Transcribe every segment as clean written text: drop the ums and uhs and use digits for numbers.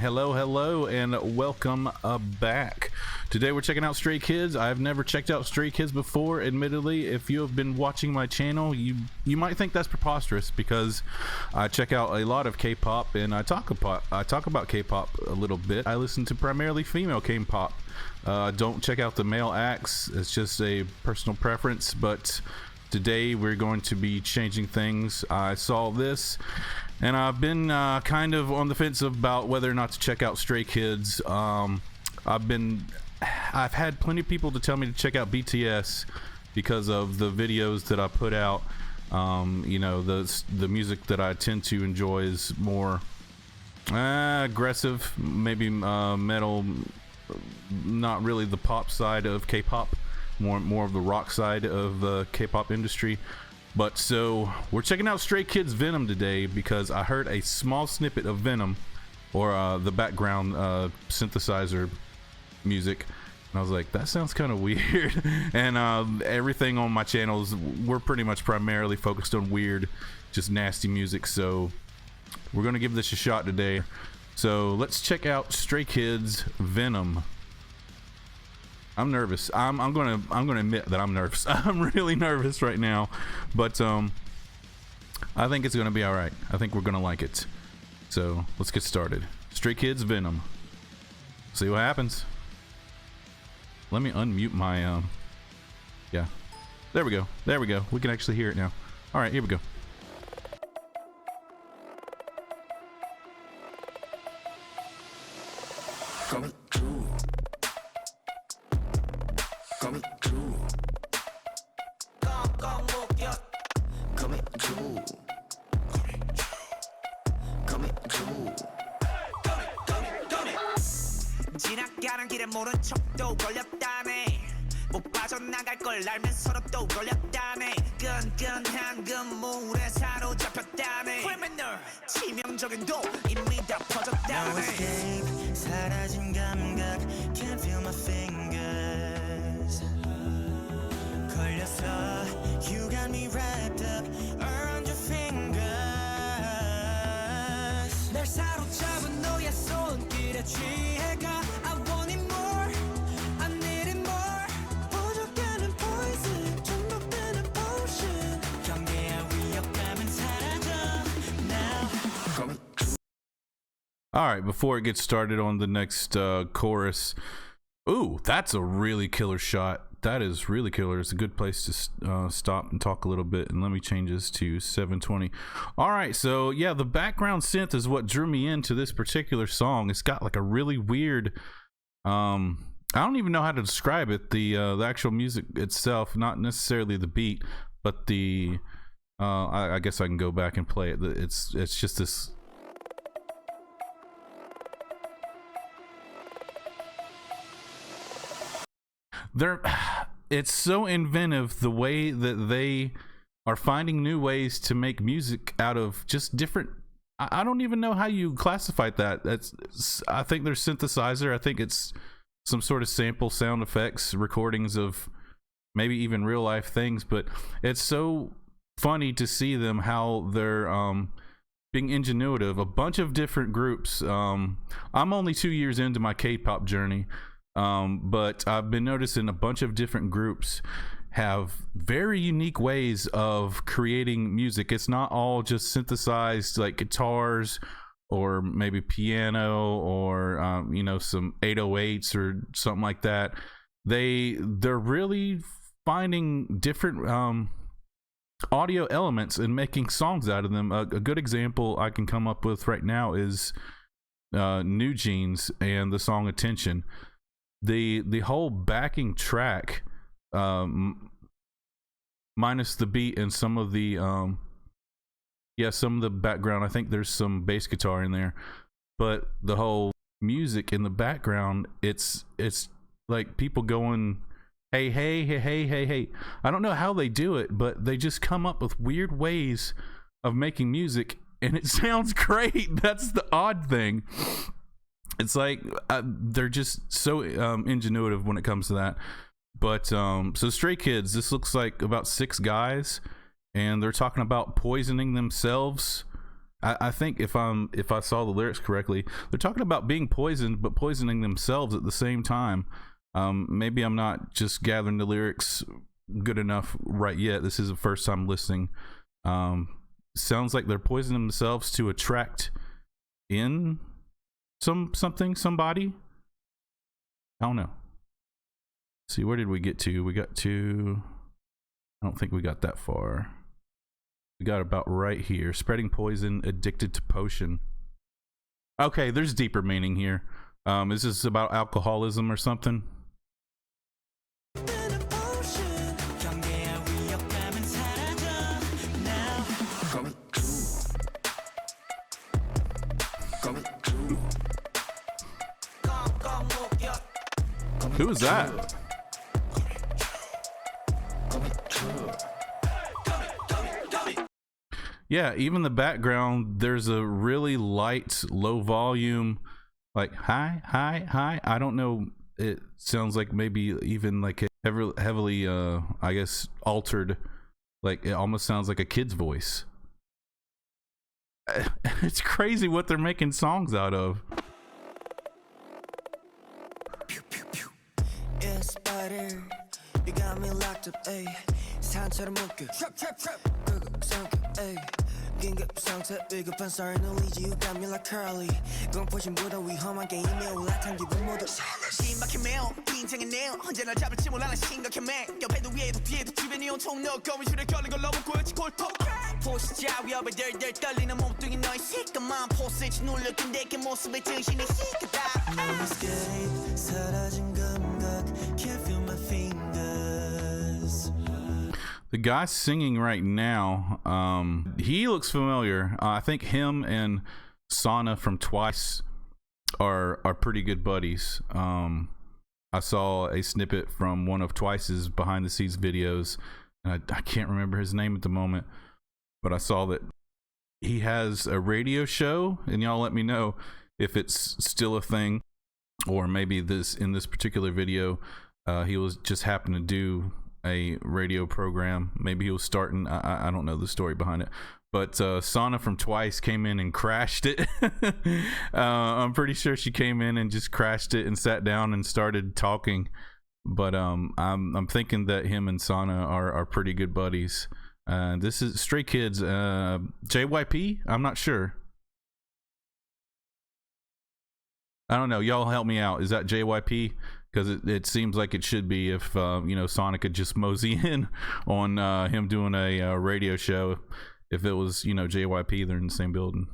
hello, and welcome back. Today we're checking out Stray Kids. I've never checked out Stray Kids before, admittedly. If you have been watching my channel, you might think that's preposterous because I check out a lot of K-pop and I talk about K-pop a little bit. I listen to primarily female K-pop. Don't check out the male acts. It's just a personal preference, but today we're going to be changing things. I saw this and I've been kind of on the fence about whether or not to check out Stray Kids. I've had plenty of people to tell me to check out BTS because of the videos that I put out. You know, the music that I tend to enjoy is more aggressive, maybe metal, not really the pop side of K-pop, more of the rock side of the K-pop industry. But so we're checking out Stray Kids Venom today because I heard a small snippet of Venom, or the background synthesizer music, and I was like, that sounds kind of weird. And everything on my channels, we're pretty much primarily focused on weird, just nasty music, so we're gonna give this a shot today. So let's check out Stray Kids Venom. I'm nervous. I'm gonna admit that I'm nervous. I'm really nervous right now, but I think it's gonna be all right. I think we're gonna like it. So let's get started. Stray Kids Venom. See what happens. Let me unmute my yeah. There we go. There we go. We can actually hear it now. All right, here we go. 지나가는 길에 모른 척도 걸렸다네 못 빠져나갈 걸 알면서도 또 걸렸다네 끈끈한 그물에 사로잡혔다네 criminal 치명적인 도 이미 다 퍼졌다네 No escape 사라진 감각 Can't feel my fingers 걸렸어 You got me wrapped up around your fingers 날 사로잡은 너의 손길에 취해가 All right, before it gets started on the next chorus, ooh, that's a really killer shot. That is really killer. It's a good place to stop and talk a little bit. And let me change this to 720. All right, so yeah, the background synth is what drew me into this particular song. It's got like a really weird, I don't even know how to describe it. The actual music itself, not necessarily the beat, but the, I guess I can go back and play it. It's just this. It's so inventive the way that they are finding new ways to make music out of just different. I don't even know how you classify that. I think there's synthesizer. I think it's some sort of sample sound effects recordings of maybe even real life things. But it's so funny to see them how they're being ingenuitive. A bunch of different groups. I'm only 2 years into my K-pop journey. But I've been noticing a bunch of different groups have very unique ways of creating music. It's not all just synthesized like guitars or maybe piano or you know, some 808s or something like that. They're really finding different audio elements and making songs out of them. A good example I can come up with right now is New Jeans and the song Attention. The whole backing track, minus the beat and some of the some of the background, I think there's some bass guitar in there, but the whole music in the background, it's like people going hey hey hey hey hey hey. I don't know how they do it, but they just come up with weird ways of making music and it sounds great. That's the odd thing. It's like they're just so ingenuitive when it comes to that. But so Stray Kids, this looks like about 6 guys, and they're talking about poisoning themselves I think if I saw the lyrics correctly, they're talking about being poisoned, but poisoning themselves at the same time. Maybe I'm not just gathering the lyrics good enough right yet. This is the first time listening. Sounds like they're poisoning themselves to attract in somebody. I don't know. Let's see, where did we get to? We got to, I don't think we got that far. We got about right here. Spreading poison, addicted to potion. Okay, there's deeper meaning here. Is this about alcoholism or something? Who is that? Yeah, even the background, there's a really light, low volume, like hi, hi, hi. I don't know. It sounds like maybe even like a heavily, I guess, altered. Like it almost sounds like a kid's voice. It's crazy what they're making songs out of. You got me locked up, ayy. 산처럼 묶여. 긴급 상태 위급한 sorry는 lead you got me like curly. 공포심보다 위험한 게임에 올라탄 기분 모두. 심박해 매우 긴장해 내요. 언제나 잡을지 몰라 심각해 매. 옆에도 위에도 뒤에도 주변이 온통 너 거미줄에 걸린 걸 너무 꼬였지 골통. 포시자 위협에 덜덜 떨리는 몸뚱이 너의 시커먼 포스지 눌렸던 내게 모습에 정신이 시끄다. No escape 사라진 감각 can't feel my fingers. The guy singing right now, he looks familiar. I think him and Sana from Twice are pretty good buddies. I saw a snippet from one of Twice's behind the scenes videos, and I can't remember his name at the moment, but I saw that he has a radio show, and y'all let me know if it's still a thing, or maybe in this particular video, he was just happened to do a radio program. Maybe he was starting, I don't know the story behind it, but Sana from Twice came in and crashed it. I'm pretty sure she came in and just crashed it and sat down and started talking, but I'm thinking that him and Sana are pretty good buddies. This is Stray Kids, JYP. I'm not sure. I don't know, y'all help me out. Is that JYP? Because it seems like it should be if Sonic could just mosey in on him doing a radio show. If it was JYP, they're in the same building.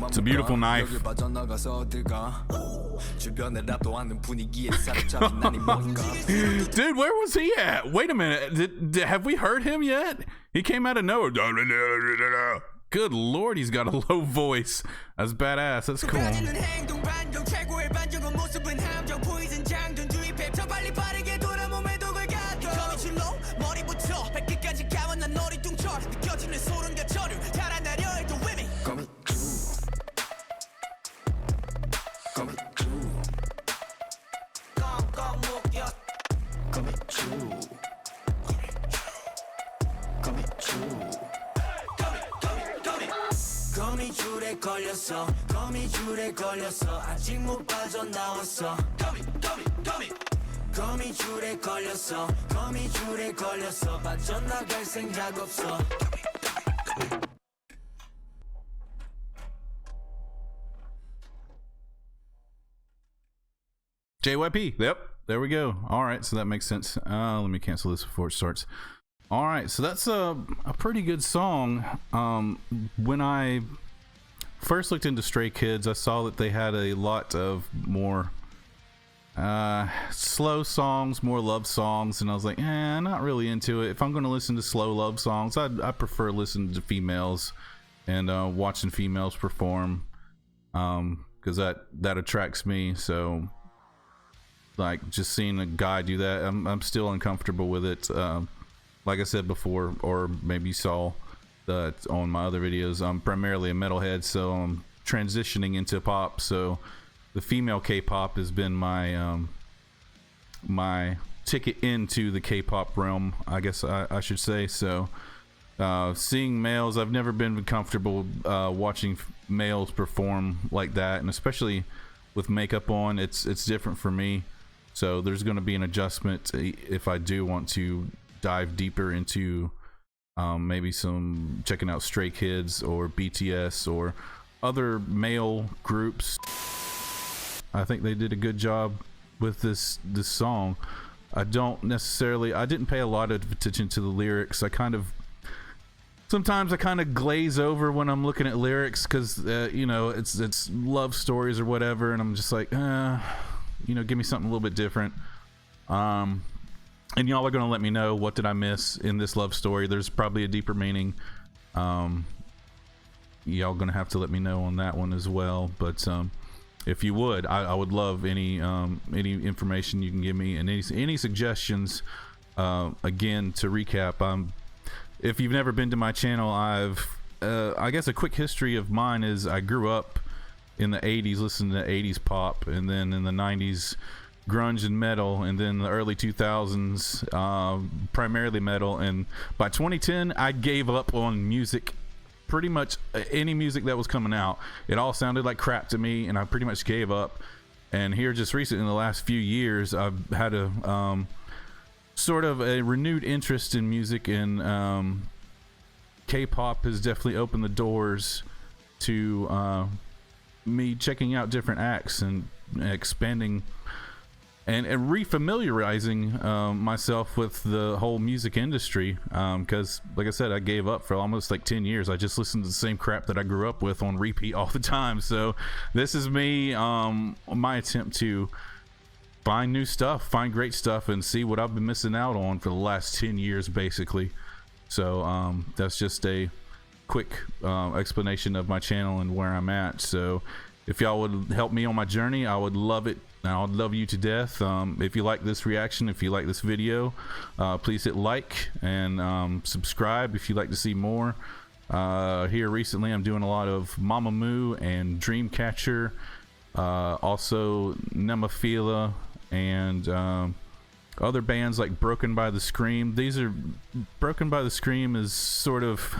It's a beautiful knife. Dude, where was he at? Wait a minute. Have we heard him yet? He came out of nowhere. Good Lord, he's got a low voice. That's badass. That's cool. 거미줄에 걸렸어 아직 못 빠져나왔어 거미줄에 걸렸어 거미줄에 걸렸어 빠져나갈 생각 없어. JYP. Yep, there we go. All right, so that makes sense. Let me cancel this before it starts. All right, so that's a pretty good song. When I first looked into Stray Kids, I saw that they had a lot of more slow songs, more love songs, and I was like, not really into it. If I'm going to listen to slow love songs, I prefer listening to females and watching females perform, because that attracts me. So like just seeing a guy do that, I'm still uncomfortable with it. Like I said before, or maybe you saw that on my other videos, I'm primarily a metalhead, so I'm transitioning into pop. So the female K-pop has been my my ticket into the K-pop realm, I guess I should say. So seeing males, I've never been comfortable watching males perform like that, and especially with makeup on, it's different for me. So there's going to be an adjustment if I do want to dive deeper into maybe some checking out Stray Kids or BTS or other male groups. I think they did a good job with this song. I didn't pay a lot of attention to the lyrics. Sometimes I kind of glaze over when I'm looking at lyrics, because you know, it's love stories or whatever, and I'm just like, you know, give me something a little bit different. And y'all are gonna let me know, what did I miss in this love story? There's probably a deeper meaning. Y'all gonna have to let me know on that one as well. But if you would, I would love any information you can give me, and any suggestions. Again, to recap, if you've never been to my channel, I guess a quick history of mine is I grew up in the 80s listening to 80s pop, and then in the 90s grunge and metal, and then the early 2000s primarily metal, and by 2010 I gave up on music. Pretty much any music that was coming out, it all sounded like crap to me, and I pretty much gave up. And here just recently, in the last few years, I've had a sort of a renewed interest in music, and K-pop has definitely opened the doors to me checking out different acts and expanding and refamiliarizing myself with the whole music industry, because like I said, I gave up for almost like 10 years. I just listened to the same crap that I grew up with on repeat all the time. So this is me, my attempt to find new stuff, find great stuff, and see what I've been missing out on for the last 10 years basically. So that's just a quick explanation of my channel and where I'm at. So if y'all would help me on my journey, I would love it. I would love you to death. If you like this reaction, if you like this video, please hit like and subscribe if you'd like to see more. Here recently, I'm doing a lot of Mamamoo and Dreamcatcher, also Nemophila, and other bands like Broken by the Scream. Broken by the Scream is sort of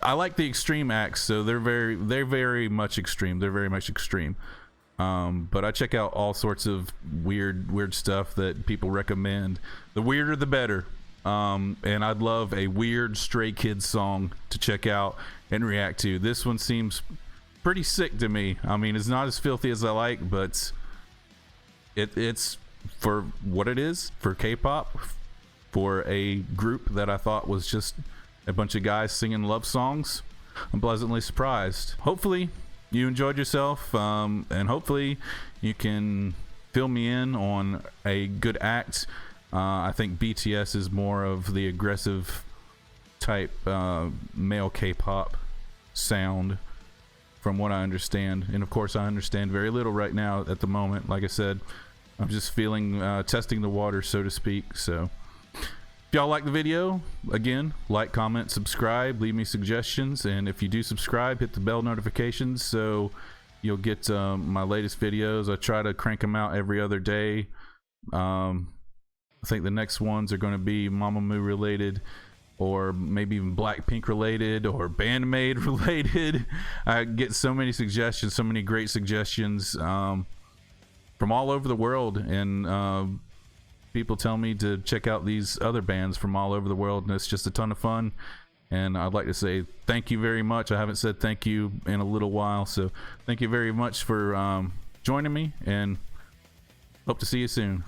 I like the extreme acts, so they're very much extreme. They're very much extreme. But I check out all sorts of weird stuff that people recommend. The weirder the better. And I'd love a weird Stray Kids song to check out and react to. This one seems pretty sick to me. I mean, it's not as filthy as I like, but it's for what it is, for K-pop, for a group that I thought was just a bunch of guys singing love songs. I'm pleasantly surprised. Hopefully you enjoyed yourself, and hopefully you can fill me in on a good act. I think BTS is more of the aggressive type male K-pop sound, from what I understand. And of course, I understand very little right now at the moment. Like I said, I'm just feeling testing the water, so to speak. So if y'all like the video, again, like, comment, subscribe, leave me suggestions, and if you do subscribe, hit the bell notifications so you'll get my latest videos. I try to crank them out every other day. I think the next ones are going to be Mamamoo related, or maybe even Blackpink related, or Bandmade related. I get so many suggestions, so many great suggestions from all over the world, and people tell me to check out these other bands from all over the world, and it's just a ton of fun. And I'd like to say thank you very much. I haven't said thank you in a little while, so thank you very much for joining me, and hope to see you soon.